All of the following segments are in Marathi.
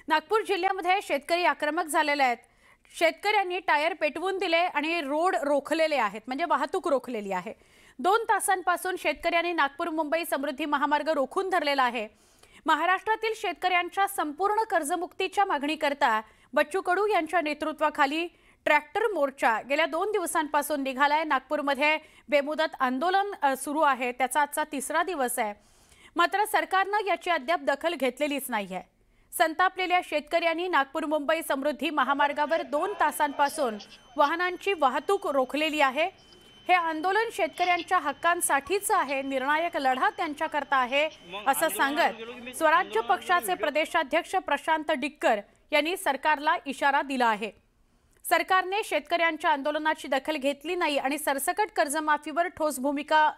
नागपूर जिल्ह्यामध्ये शेतकरी आक्रमक झालेले आहेत। शेतकऱ्यांनी टायर पेटवून दिले आणि रोड रोखलेले आहेत, म्हणजे वाहतूक रोखलेली आहे। 2 तासांपासून शेतकऱ्यांनी नागपूर मुंबई समृद्धी महामार्ग रोखून धरलेला आहे। महाराष्ट्रातील शेतकऱ्यांच्या संपूर्ण कर्जमुक्तीच्या मागणीकरता बच्चू कडू यांच्या नेतृत्वाखाली ट्रॅक्टर मोर्चा गेल्या 2 दिवसांपासून निघालाय। नागपूरमध्ये बेमुदत आंदोलन सुरू आहे, त्याचा आजचा 3रा दिवस आहे। मात्र सरकारने याची अद्याप दखल घेतलेलीच नाहीये। संतापलेल्या शेतकऱ्यांनी नागपूर मुंबई समृद्धी महामार्गावर 2 तासांपासून वाहनांची वाहतूक रोखलेली आहे। हे आंदोलन शेतकऱ्यांच्या हक्कांसाठीच आहे, निर्णायक लढा त्यांच्याकरता आहे असं सांगत स्वराज्य पक्षाचे प्रदेशाध्यक्ष प्रशांत डिक्कर यांनी सरकारला इशारा दिला आहे। सरकारने शेतकऱ्यांच्या आंदोलनाची दखल घेतली नाही आणि सरसकट कर्जमाफीवर ठोस भूमिका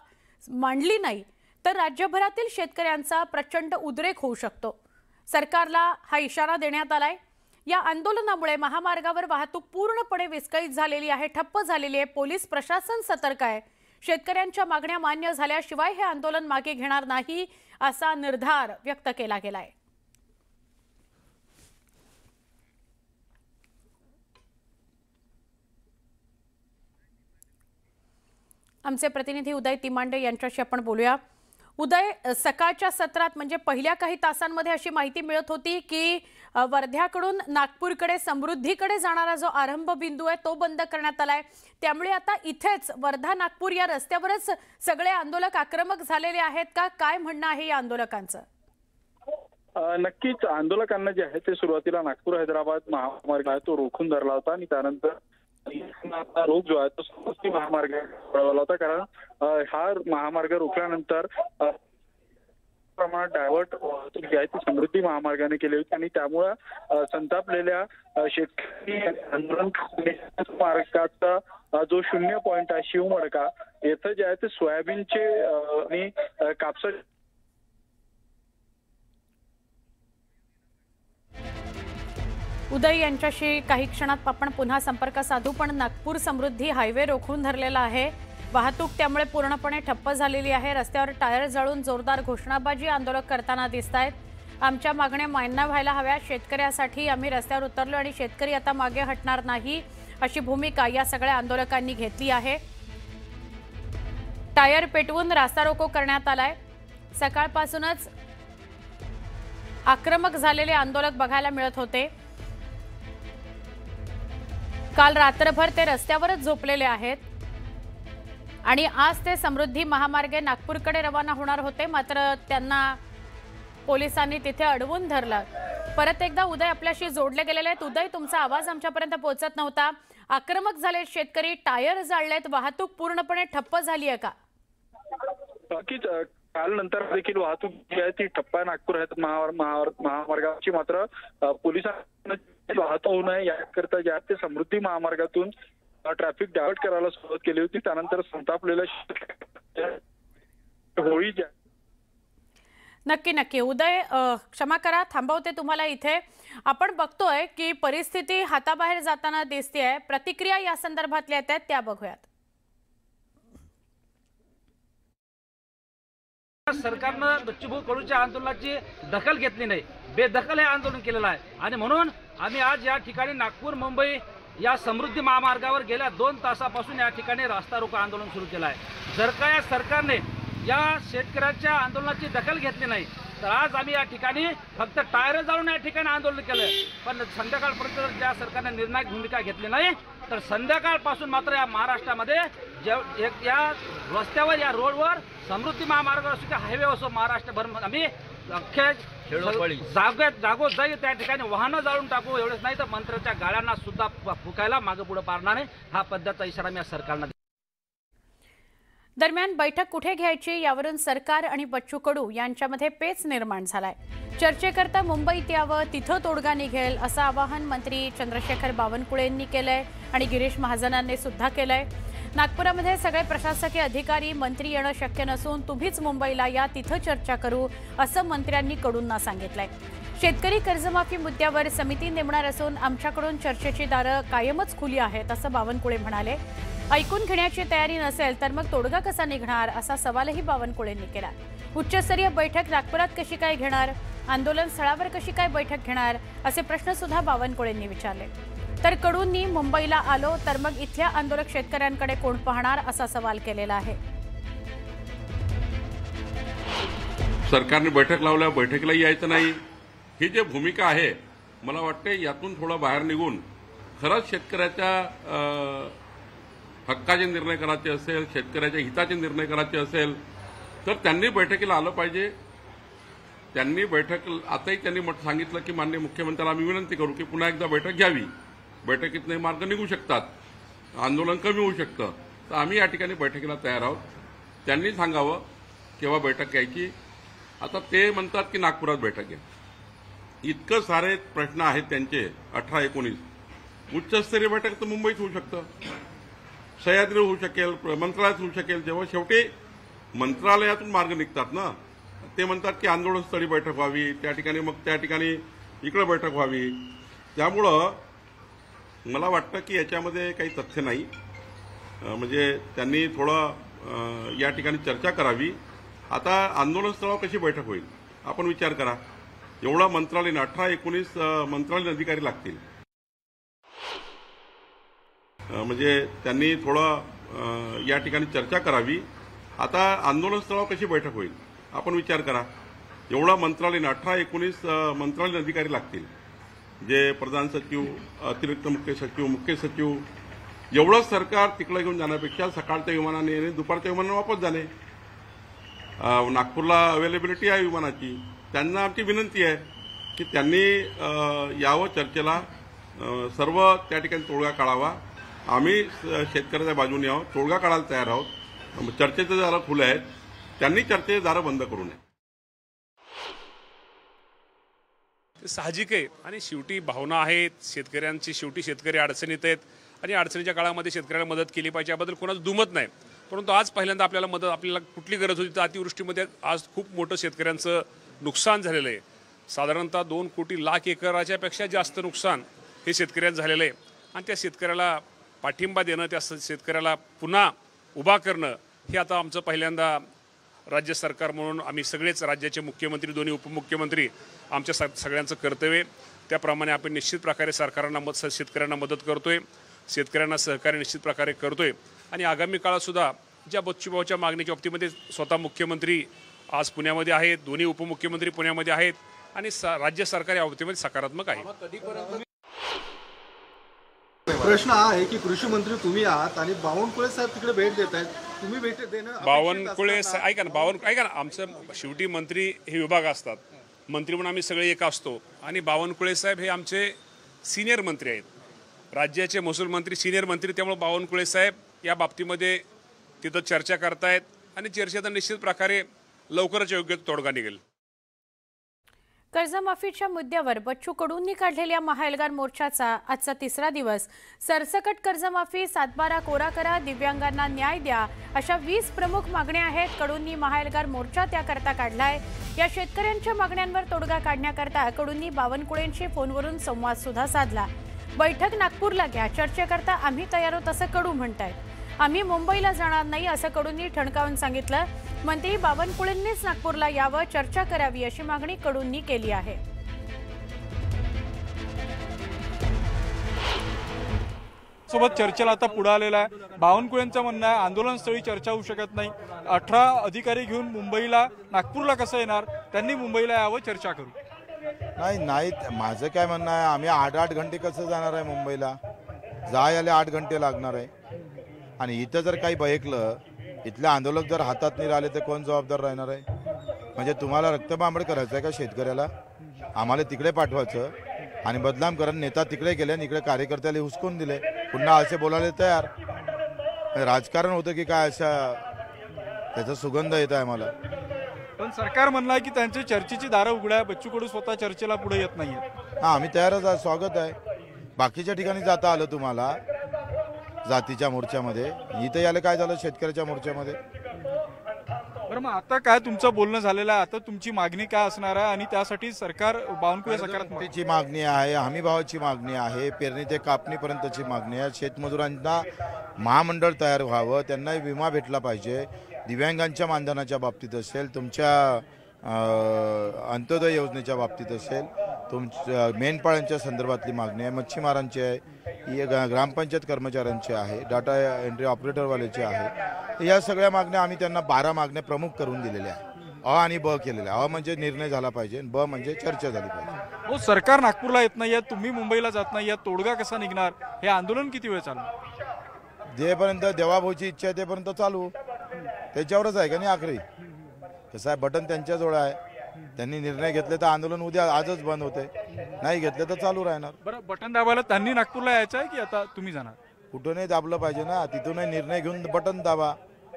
मांडली नाही तर राज्यभरातील शेतकऱ्यांचा प्रचंड उद्रेक होऊ शकतो। सरकारला हा इशारा देण्यात आलाय। या आंदोलनामुळे महामार्गावर वाहतूक पूर्णपणे विस्कळीत झालेली आहे, ठप्प झालेली आहे। पोलीस प्रशासन सतर्क आहे। शेतकऱ्यांच्या मागण्या मान्य झाल्याशिवाय हे आंदोलन मागे घेणार नाही असा निर्धार व्यक्त केला गेलाय। आमचे प्रतिनिधी उदय तिमांडे यांच्याशी आपण बोलूया। उदय, सकाळच्या सत्रात म्हणजे पहिल्या काही तासांमध्ये अशी माहिती मिळत होती की वर्ध्याकडून नागपूरकडे समृद्धीकडे जाणारा जो आरंभ बिंदू आहे तो बंद करण्यात आलाय। त्यामुळे आता इथेच वर्धा नागपूर या रस्त्यावरच सगळे आंदोलक आक्रमक झालेले आहेत का? काय म्हणणं आहे या आंदोलकांचं? नक्कीच आंदोलकांना जे आहे ते सुरुवातीला नागपूर हैदराबाद महामार्ग आहे तो रोखून धरला होता आणि त्यानंतर रोग जो आहे तो समृद्धी महामार्ग वळवला होता। कारण हा महामार्ग रोखल्यानंतर प्रमाणात डायव्हर्ट वाहतूक जी आहे ती समृद्धी महामार्गाने केली होती आणि त्यामुळे संतापलेल्या शेतकरी आंदोलन मार्गाचा जो 0 पॉइंट आहे शिवमडका येथे जे आहे ते सोयाबीनचे आणि कापसा उदय यांच्याशी काही क्षणात आपण पुन्हा संपर्क साधू, पण नागपूर समृद्धी हायवे रोखून धरलेला आहे। वाहतूक त्यामुळे पूर्णपणे ठप्प झालेली आहे। रस्त्यावर टायर जळून जोरदार घोषणाबाजी आंदोलक करताना दिसतायत। आमच्या मागण्या मान्य व्हायला हव्यात, शेतकऱ्यासाठी आम्ही रस्त्यावर उतरलो आणि शेतकरी आता मागे हटणार नाही अशी भूमिका या सगळ्या आंदोलकांनी घेतली आहे। टायर पेटवून रास्ता रोको करण्यात आलाय। सकाळपासूनच आक्रमक झालेले आंदोलक बघायला मिळत होते। काल रात्रभर ते रस्त्यावरच झोपलेले आहेत आणि आज ते समृद्धी महामार्गे नागपूरकडे रवाना होणार होते, मात्र त्यांना पोलिसांनी तिथे अडवून धरलं। परत एकदा उदय आपल्याशी जोडले गेलेले आहेत। उदय, तुमचा आवाज आमच्यापर्यंत पोहोचत नव्हता। आक्रमक झाले शेतकरी, टायर जाळलेत, वाहतूक पूर्णपणे ठप्प झाली आहे का? नक्कीच काल नंतर देखील वाहतूक जी आहे ती ठप्प आहे नागपूर महामार्गाची। मात्र पोलिसांना वाहतूक होऊ नये याकरता जे आहे ते समृद्धी महामार्गातून ट्रॅफिक डायव्हर्ट करायला सुरुवात केली होती। त्यानंतर संतापलेल्या होळी नक्की उदय, क्षमा करा, थांबवते तुम्हाला इथे। आपण बघतोय की परिस्थिती हाताबाहेर जाताना दिसतेय। प्रतिक्रिया या संदर्भातल्या आहेत त्या बघूयात। सरकारनं बच्चू कडूच्या आंदोलनाची दखल घेतली नाही, बेदखल हे आंदोलन केलेलं आहे आणि म्हणून आम्ही आज या ठिकाणी नागपूर मुंबई या समृद्धी महामार्गावर गेल्या 2 तासापासून या ठिकाणी रास्ता रोको आंदोलन सुरू केलं आहे। जर का या सरकारने या शेतकऱ्यांच्या आंदोलनाची दखल घेतली नाही तर आज आम्ही या ठिकाणी फक्त टायर जाळून या ठिकाणी आंदोलन केलं। पण संध्याकाळपर्यंत ज्या सरकारने निर्णायक भूमिका घेतली नाही तर संध्याकाळपासून मात्र या महाराष्ट्रामध्ये या रस्त्यावर या रोडवर समृद्धी महामार्ग असो की हायवे असो महाराष्ट्रभर आम्ही अख्ख्या जागोजागी त्या ठिकाणी वाहनं जाळून टाकू। एवढेच नाही तर मंत्र्याच्या गाड्यांना सुद्धा फुकायला मागे पुढे पाडणार नाही, हा पद्धतीचा इशारा मी सरकारला। दरम्यान बैठक कुठे घ्यायची यावरून सरकार आणि बच्चू कडू यांच्यामध्ये पेच निर्माण झालाय। चर्चेकरता मुंबईत यावं, तिथं तोडगा निघेल असं आवाहन मंत्री चंद्रशेखर बावनकुळे यांनी केलंय आणि गिरीश महाजनांनी सुद्धा केलंय। नागपुरामध्ये सगळे प्रशासकीय अधिकारी मंत्री येणं शक्य नसून तुम्हीच मुंबईला या, तिथं चर्चा करू असं मंत्र्यांनी कडूंना सांगितलंय। शेतकरी कर्जमाफी मुद्द्यावर समिती नेमणार असून आमच्याकडून चर्चेची दारं कायमच खुली आहेत असं बावनकुळे म्हणाले। ऐकून घेण्याची तयारी नसेल तर मग तोडगा कसा निघणार असा सवालही बावनकुळेंनी केला। उच्चस्तरीय बैठक नागपुरात कशी काय घेणार आंदोलन स्थळावर कशी काय बैठक घेणार असे प्रश्न सुद्धा बावनकुळेंनी विचारले। तर कडूंनी मुंबईला आलो तर मग इथल्या आंदोलक शेतकऱ्यांकडे कोण पाहणार असा सवाल केलेला आहे। सरकारने बैठक लावल्या, बैठकीला यायचं नाही, ही जी भूमिका आहे मला वाटते यातून थोडं बाहेर निघून खरंच शेतकऱ्याच्या हक्काचे निर्णय करायचे असेल, शेतकऱ्याच्या हिताचे निर्णय करायचे असेल तर त्यांनी बैठकीला आलं पाहिजे। त्यांनी बैठक आताही त्यांनी सांगितलं की माननीय मुख्यमंत्र्याला आम्ही विनंती करू की पुन्हा एकदा बैठक घ्यावी, बैठकीतले मार्ग निघू शकतात, आंदोलन कमी होऊ शकतं, तर आम्ही या ठिकाणी बैठकीला तयार आहोत। त्यांनी सांगावं केव्हा बैठक घ्यायची। आता ते म्हणतात की नागपुरात बैठक घ्या, इतकं सारे प्रश्न आहेत त्यांचे 18-19। उच्चस्तरीय बैठक तर मुंबईत होऊ शकतं, सह्याद्री होऊ शकेल, मंत्रालयात होऊ शकेल। जेव्हा शेवटी मंत्रालयातून मार्ग निघतात ना, ते म्हणतात की आंदोलनस्थळी बैठक व्हावी, त्या ठिकाणी मग त्या ठिकाणी इकडे बैठक व्हावी। त्यामुळं मला वाटतं की याच्यामध्ये काही तथ्य नाही, म्हणजे त्यांनी थोडं या ठिकाणी चर्चा करावी। आता आंदोलनस्थळावर कशी बैठक होईल आपण विचार करा। एवढा मंत्रालय 18-19 मंत्रालयीन अधिकारी लागतील, म्हणजे त्यांनी थोडं या ठिकाणी चर्चा करावी। आता आंदोलनस्थळावर कशी बैठक होईल आपण विचार करा। एवढा मंत्रालयीन 18-19 मंत्रालयीन अधिकारी लागतील, जे प्रधान सचिव, अतिरिक्त मुख्य सचिव, मुख्य सचिव, एवढं सरकार तिकडे घेऊन जाण्यापेक्षा सकाळच्या विमानाने येणे, दुपारच्या विमानाने वापस जाणे। नागपूरला अवेलेबिलिटी आहे विमानाची। त्यांना आमची विनंती आहे की त्यांनी यावं चर्चेला, सर्व त्या ठिकाणी तोडगा काढावा। आम्ही शेतकऱ्याच्या बाजूने आहोत, तोडगा काढायला तयार आहोत। चर्चेचे दारं खुले आहेत, त्यांनी चर्चेचे दारं बंद करू नये। साहजिक आहे आणि शेवटी भावना आहेत शेतकऱ्यांची, शेवटी शेतकरी अडचणीत आहेत आणि अडचणीच्या काळामध्ये शेतकऱ्याला मदत केली पाहिजे, याबद्दल कोणाचं दुमत नाही। परंतु आज पहिल्यांदा आपल्याला कुठली गरज होती तर अतिवृष्टीमध्ये आज खूप मोठं शेतकऱ्यांचं नुकसान झालेलं आहे। साधारणतः 2 कोटी लाख एकराच्या पेक्षा जास्त नुकसान हे शेतकऱ्यांचं झालेलं आहे आणि त्या शेतकऱ्याला पाठिंबा देणं, त्या शेतकऱ्याला पुन्हा उभा करणं हे आता आमचं पहिल्यांदा राज्य सरकार म्हणून आम्ही सगळेच राज्याचे मुख्यमंत्री, दोन्ही उपमुख्यमंत्री आमच्या सगळ्यांचं कर्तव्य। त्याप्रमाणे आपण निश्चित प्रकारे सरकारांना शेतकऱ्यांना मदत करतोय, शेतकऱ्यांना सहकार्य निश्चित प्रकारे करतोय आणि आगामी काळात सुद्धा ज्या बच्चूभाऊच्या मागणीच्या बाबतीमध्ये स्वतः मुख्यमंत्री आज पुण्यामध्ये आहेत, दोन्ही उपमुख्यमंत्री पुण्यामध्ये आहेत आणि राज्य सरकार या बाबतीमध्ये सकारात्मक आहे। प्रश्न हा आहे की कृषी मंत्री तुम्ही आहात आणि बावनकुळे साहेब तिकडे भेट देत आहेत, तुम्ही भेट देणं बावनकुळे ऐका ना, आमचं शेवटी मंत्री हे विभाग असतात, मंत्री म्हणून आम्ही सगळे एक असतो आणि बावनकुळे साहेब हे आमचे सिनियर मंत्री आहेत, राज्याचे महसूल मंत्री, सिनियर मंत्री। त्यामुळे बावनकुळे साहेब या बाबतीमध्ये तिथं चर्चा करतायत आणि चर्चेचा निश्चित प्रकारे लवकरच योग्य तोडगा निघेल। कर्जमाफीच्या मुद्द्यावर बच्चू कडूंनी काढलेल्या महाएल्गार मोर्चाचा आजचा 3रा दिवस। सरसकट कर्जमाफी, 7/12 कोरा करा, दिव्यांगांना न्याय द्या अशा 20 प्रमुख मागण्या आहेत। कडूंनी महाएल्गार मोर्चा त्याकरता काढलाय। या शेतकऱ्यांच्या मागण्यांवर तोडगा काढण्याकरता कडूंनी बावनकुळेंशी फोनवरून संवाद सुद्धा साधला। बैठक नागपूरला घ्या, चर्चेकरता आम्ही तयार आहोत असं कडू म्हणतायत। आम्ही मुंबईला जाणार नाही असं कडूंनी ठणकावून सांगितलं। मंत्री बावनकुळेंनीच नागपूरला यावं, चर्चा करावी अशी मागणी कडूंनी केली आहे। सोबत चर्चेला आता पुढे आलेला आहे। बावनकुळेंचं म्हणणं आहे आंदोलनस्थळी चर्चा होऊ शकत नाही, 18 अधिकारी घेऊन मुंबईला, नागपूरला कसं येणार, त्यांनी मुंबईला यावं, चर्चा करू। नाही माझं काय म्हणणं आहे, आम्ही 8-8 घंटे कसं जाणार आहे मुंबईला, जायला 8 घंटे लागणार आहे आणि इथं जर काही बहकलं, इथले आंदोलक जर हातात नाही राहिले तर कोण जबाबदार राहणार आहे? म्हणजे तुम्हाला रक्तबांबड करायचं आहे का शेतकऱ्याला? आम्हाला तिकडे पाठवायचं आणि बदनाम करून नेता तिकडे गेले आणि इकडे कार्यकर्त्याला हुसकून दिले, पुन्हा असे बोलायला तयार। राजकारण होतं की काय, अशा त्याचा सुगंध येत आहे मला। पण सरकार म्हणलं आहे की त्यांची चर्चेची दारं उघड्या आहे, बच्चू कडू स्वतः चर्चेला पुढे येत नाहीये। हां, आम्ही तयारच आहे, स्वागत आहे। बाकीच्या ठिकाणी जाता आलं तुम्हाला जातीच्या मोर्चामध्ये, इथं याला काय झालं शेतकऱ्याच्या मोर्चामध्ये? बरं, मग आता काय तुमचं बोलणं झालेलं आहे, आता तुमची मागणी काय असणार आहे आणि त्यासाठी सरकार बावनकुळे सकारात्मक मागणी आहे, हमी भावाची मागणी आहे, पेरणी ते कापणीपर्यंतची मागणी आहे। शेतमजुरांना महामंडळ तयार व्हावं, त्यांना विमा भेटला पाहिजे, दिव्यांगांच्या मानधनाच्या बाबतीत असेल, तुमच्या अंत्योदय योजनेच्या बाबतीत असेल, मेंढपाळांच्या संदर्भातली मागणी आहे, मच्छीमारांची आहे, ही ग्रामपंचायत कर्मचाऱ्यांची आहे, डाटा एंट्री ऑपरेटरवाल्याची आहे. या सगळ्या मागण्या आम्ही त्यांना 12 मागण्या प्रमुख करून दिलेल्या आहे. अ आणि ब केलेल्या. अ म्हणजे निर्णय झाला पाहिजे, ब म्हणजे चर्चा झाली पाहिजे. हो, सरकार नागपूरला येत नाहीये, तुम्ही मुंबईला जात नाहीये, तोडगा कसा निघणार? हे आंदोलन किती वेळ चालणार? जेपर्यंत देवाभाऊची इच्छा आहे तेपर्यंत चालू, त्याच्यावरच आहे का नाही आखरी. कसं आहे, बटन त्यांच्याजवळ आहे. त्यांनी निर्णय घेतले तर आंदोलन उद्या आजच बंद होते, नाही घेतले तर चालू राहणार. बरं, बटन दाबायला त्यांनी नागपूरला यायचं आहे की आता तुम्ही जाणार? कुठूनही दाबलं पाहिजे ना, तिथूनही निर्णय घेऊन बटन दाबा.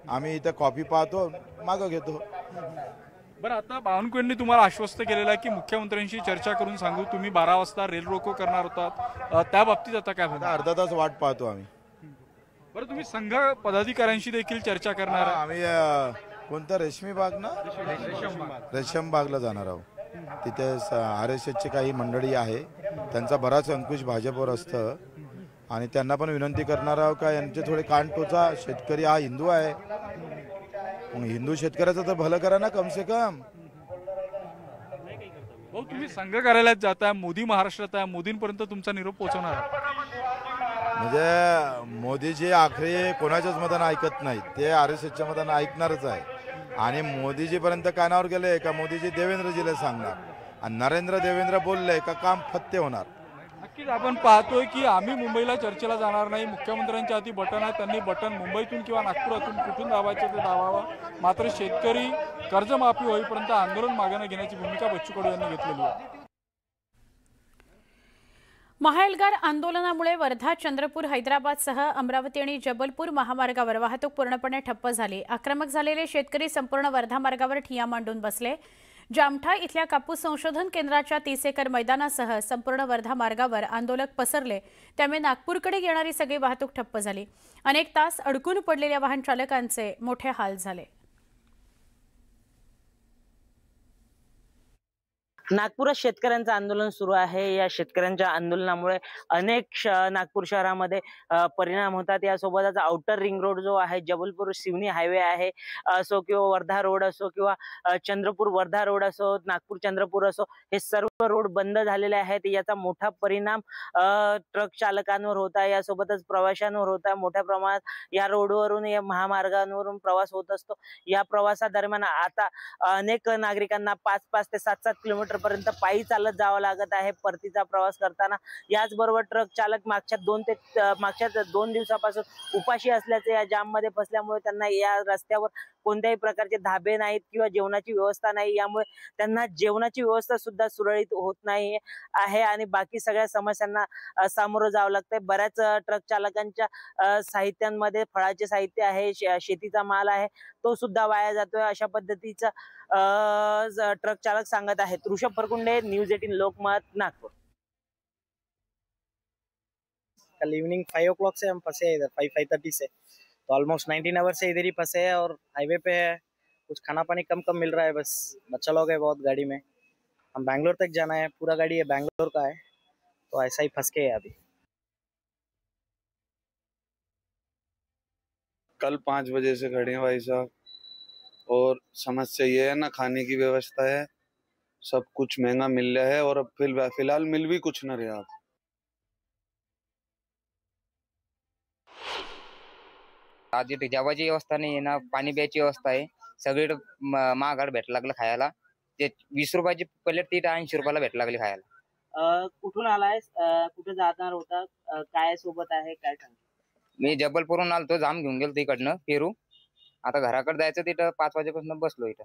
आम्ही इथं कॉपी पाहतो, मागं घेतो. बरं, आता बावनकुळेंनी तुम्हाला आश्वस्त केलेलं आहे की मुख्यमंत्र्यांशी चर्चा करून सांगू, तुम्ही 12 वाजता रेल रोको करणार होतात, त्या बाबतीत आता काय होणार? अर्धा तास वाट पाहतो आम्ही. बरं, तुम्ही संघ पदाधिकाऱ्यांशी देखील चर्चा करणार आहे? आम्ही कोणता रेशमी बाग ना, रेशम बागला जाणार आहोत. तिथे RSSची काही मंडळी आहे, त्यांचा बराच अंकुश भाजपवर असतं आणि त्यांना पण विनंती करणार आहोत का यांचे थोडे कान टोचा. शेतकरी हा हिंदू आहे, मग हिंदू शेतकऱ्याचं तर भलं करा ना कम से कम. हो, तुम्ही संघ कार्यालयात जाताय, मोदी महाराष्ट्रात आहे, मोदींपर्यंत तुमचा निरोप पोहोचवणार? म्हणजे मोदीजी आखरी कोणाच्याच मतानं ऐकत नाहीत, ते RSSच्या मतानं ऐकणारच आहे. आणि मोदीजीपर्यंत कानावर गेले का मोदीजी देवेंद्रजीला सांगणार, आणि देवेंद्र बोलले का काम फत्ते होणार. नक्कीच आपण पाहतोय की आम्ही मुंबईला चर्चेला जाणार नाही, मुख्यमंत्र्यांच्या हाती बटन आहे, त्यांनी बटन मुंबईतून किंवा नागपुरातून कुठून दाबायचं ते दाबावं. मात्र शेतकरी कर्जमाफी होईपर्यंत आंदोलन मागे घेण्याची भूमिका बच्चू कडू यांनी घेतलेली आहे. महाएल्गार आंदोलनामुळे वर्धा, चंद्रपूर, हैदराबादसह अमरावती आणि जबलपूर महामार्गावर वाहतूक पूर्णपणे ठप्प झाली. आक्रमक झालेले शेतकरी संपूर्ण वर्धा मार्गावर ठिय्या मांडून बसले. जामठा इथल्या कापूस संशोधन केंद्राच्या 30 एकर मैदानासह संपूर्ण वर्धा मार्गावर आंदोलक पसरले. त्यामुळे नागपूरकडे येणारी सगळी वाहतूक ठप्प झाली. अनेक तास अडकून पडलेल्या वाहन चालकांचे मोठे हाल झाले. नागपुरात शेतकऱ्यांचं आंदोलन सुरू आहे. या शेतकऱ्यांच्या आंदोलनामुळे अनेक नागपूर शहरामध्ये परिणाम होतात. यासोबतच आउटर रिंग रोड जो आहे, जबलपूर सिवनी हायवे आहे असो किंवा वर्धा रोड असो किंवा चंद्रपूर वर्धा रोड असो, नागपूर चंद्रपूर असो, हे सर्व रोड बंद झालेले आहेत. याचा मोठा परिणाम ट्रक चालकांवर होत आहे, यासोबतच प्रवाशांवर होत आहे. मोठ्या प्रमाणात या रोडवरून, या महामार्गांवरून प्रवास होत असतो. या प्रवासादरम्यान आता अनेक नागरिकांना 5-5 ते 7-7 किलोमीटर पर्यंत पायी चालत जावं लागत आहे परतीचा प्रवास करताना. याचबरोबर ट्रक चालक मागच्या 2 दिवसापासून उपाशी असल्याचे, या जाम मध्ये फसल्यामुळे त्यांना या रस्त्यावर कोणत्याही प्रकारचे धाबे नाहीत किंवा जेवणाची व्यवस्था नाही. यामुळे त्यांना जेवणाची व्यवस्था सुद्धा सुरळीत होत नाही आहे आणि बाकी सगळ्या समस्यांना सामोरं जावं लागतंय. बऱ्याच ट्रक चालकांच्या साहित्यांमध्ये फळाचे साहित्य आहे, शेतीचा माल आहे, तो सुद्धा वाया जातोय. अशा पद्धतीचा ट्रक चालक सांगत आहेत. ऋषभ फरकुंडे, न्यूज 18 लोकमत, नागपुर. कल इवनिंग 5 o'clock से हम फंसे हैं इधर, 5:30 से, तो ऑलमोस्ट 19 आवर्स से इधर ही फंसे हैं और हाईवे पे है. कुछ खाना पानी कम मिल रहा है, बस बच्चा लोग है बहुत गाड़ी में. हम बैंगलोर तक जाना है, पूरा गाड़ी है बैंगलोर का है, तो ऐसा ही फंस के है अभी. कल 5 बजे से खड़े हैं भाई साहब, और समस्या ये है ना, खाने की व्यवस्था है, सब कुछ महंगा मिल रहा है और अब फिलहाल मिल भी कुछ ना रहा. आज इथे जेवायची व्यवस्था नाही ना, पाणी प्यायची व्यवस्था आहे. सगळीकडे महागाड भेटायला लागलं खायला. ते 20 रुपयाची प्लेट ती 80 रुपयाला भेटायला लागली खायला. कुठून आलाय, कुठे जाणार होता, काय सोबत आहे, काय सांग? मी जबलपूरहून आलतो, जाम घेऊन गेलो तिकडनं पेरू. आता घराकडे जायचं, तिथं 5 वाजेपासून बसलो इथं.